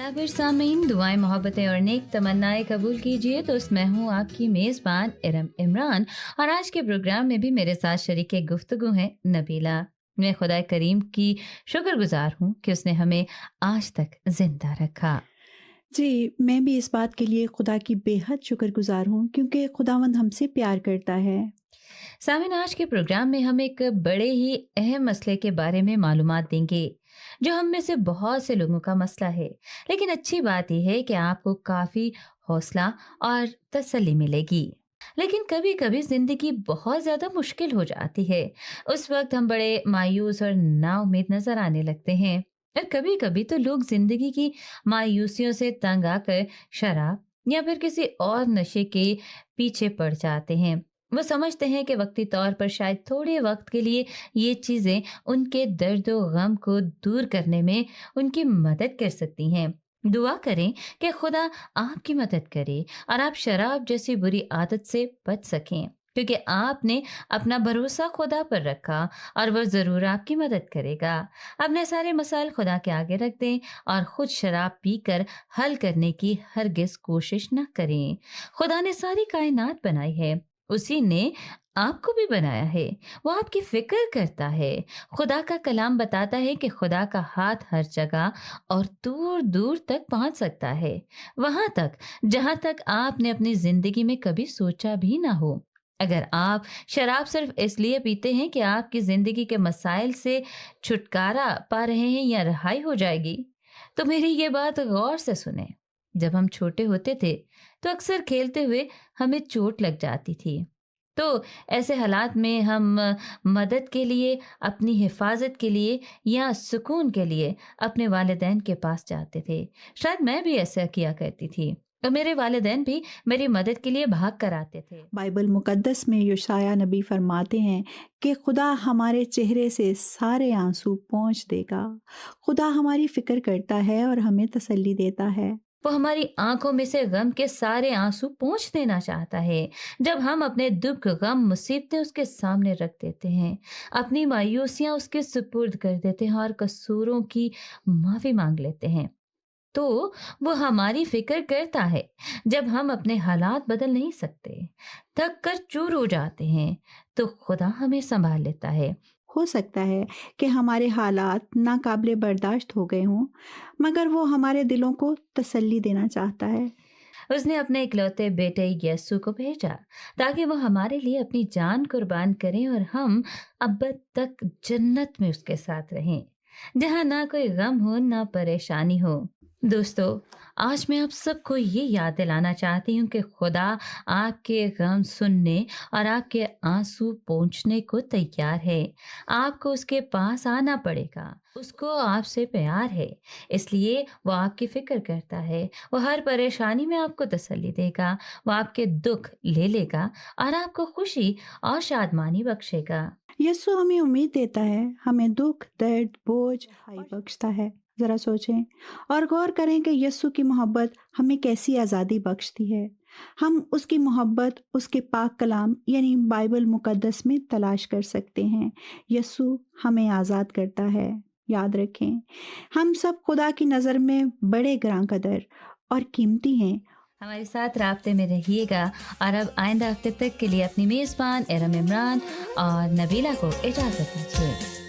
आदाबर सामीन, दुआएं मोहब्बतें और नेक तमन्नाएं कबूल कीजिए। दोस्त मैं हूँ आपकी मेज़बान इरम इमरान और आज के प्रोग्राम में भी मेरे साथ शरीक गुफ्तगू हैं नबीला। मैं खुदा करीम की शुक्रगुजार हूँ कि उसने हमें आज तक जिंदा रखा। जी, मैं भी इस बात के लिए खुदा की बेहद शुक्रगुज़ार हूँ क्योंकि खुदावंद हमसे प्यार करता है। सामीन, आज के प्रोग्राम में हम एक बड़े ही अहम मसले के बारे में मालूमात देंगे जो हम में से बहुत से लोगों का मसला है। लेकिन अच्छी बात यह है कि आपको काफ़ी हौसला और तसल्ली मिलेगी। लेकिन कभी कभी जिंदगी बहुत ज्यादा मुश्किल हो जाती है। उस वक्त हम बड़े मायूस और नाउम्मीद नजर आने लगते हैं। और कभी कभी तो लोग जिंदगी की मायूसियों से तंग आकर शराब या फिर किसी और नशे के पीछे पड़ जाते हैं। वो समझते हैं कि वक्ती तौर पर शायद थोड़े वक्त के लिए ये चीजें उनके दर्द और गम को दूर करने में उनकी मदद कर सकती हैं। दुआ करें कि खुदा आपकी मदद करे और आप शराब जैसी बुरी आदत से बच सकें, क्योंकि आपने अपना भरोसा खुदा पर रखा और वह जरूर आपकी मदद करेगा। अपने सारे मसाइल खुदा के आगे रख दें और खुद शराब पीकर हल करने की हरगिज कोशिश न करें। खुदा ने सारी कायनात बनाई है, उसी ने आपको भी बनाया है। वो आपकी फिक्र करता है। खुदा का कलाम बताता है कि खुदा का हाथ हर जगह और दूर दूर तक पहुंच सकता है, वहां तक जहां तक आपने अपनी जिंदगी में कभी सोचा भी ना हो। अगर आप शराब सिर्फ इसलिए पीते हैं कि आपकी जिंदगी के मसाइल से छुटकारा पा रहे हैं या रिहाई हो जाएगी, तो मेरी ये बात गौर से सुने। जब हम छोटे होते थे तो अक्सर खेलते हुए हमें चोट लग जाती थी। तो ऐसे हालात में हम मदद के लिए, अपनी हिफाजत के लिए या सुकून के लिए अपने वालिदैन के पास जाते थे। शायद मैं भी ऐसा किया करती थी और मेरे वालिदैन भी मेरी मदद के लिए भाग कर आते थे। बाइबल मुकद्दस में यशायाह नबी फरमाते हैं कि खुदा हमारे चेहरे से सारे आंसू पोंछ देगा। खुदा हमारी फ़िक्र करता है और हमें तसल्ली देता है। वो हमारी आंखों में से गम के सारे आंसू पोंछ देना चाहता है। जब हम अपने दुख, गम, मुसीबतें उसके सामने रख देते हैं, अपनी मायूसियां उसके सुपुर्द कर देते हैं और कसूरों की माफी मांग लेते हैं, तो वो हमारी फिक्र करता है। जब हम अपने हालात बदल नहीं सकते, थक कर चूर हो जाते हैं, तो खुदा हमें संभाल लेता है। हो सकता है कि हमारे हालात नाकाबिले बर्दाश्त हो गए हों, मगर वो हमारे दिलों को तसल्ली देना चाहता है। उसने अपने इकलौते बेटे यस्सु को भेजा ताकि वो हमारे लिए अपनी जान कुर्बान करें और हम अब तक जन्नत में उसके साथ रहें, जहाँ ना कोई गम हो ना परेशानी हो। दोस्तों, आज मैं आप सबको ये याद दिलाना चाहती हूँ कि खुदा आपके गम सुनने और आपके आंसू पोंछने को तैयार है। आपको उसके पास आना पड़ेगा। उसको आपसे प्यार है, इसलिए वो आपकी फिक्र करता है। वो हर परेशानी में आपको तसल्ली देगा। वो आपके दुख ले लेगा और आपको खुशी और शादमानी बख्शेगा। यीशु हमें उम्मीद देता है, हमें दुख, दर्द, बोझ भाई बख्शता है। ज़रा सोचें और गौर करें कि यीशु की मोहब्बत हमें कैसी आज़ादी बख्शती है। हम उसकी मोहब्बत उसके पाक कलाम यानी बाइबल मुकद्दस में तलाश कर सकते हैं। यीशु हमें आज़ाद करता है। याद रखें, हम सब खुदा की नज़र में बड़े ग्रां कदर और कीमती हैं। हमारे साथ राब्ते में रहिएगा और अब आइंदा हफ्ते तक के लिए अपनी मेज़बान इरम इमरान और नबीला को इजाज़त दीजिए।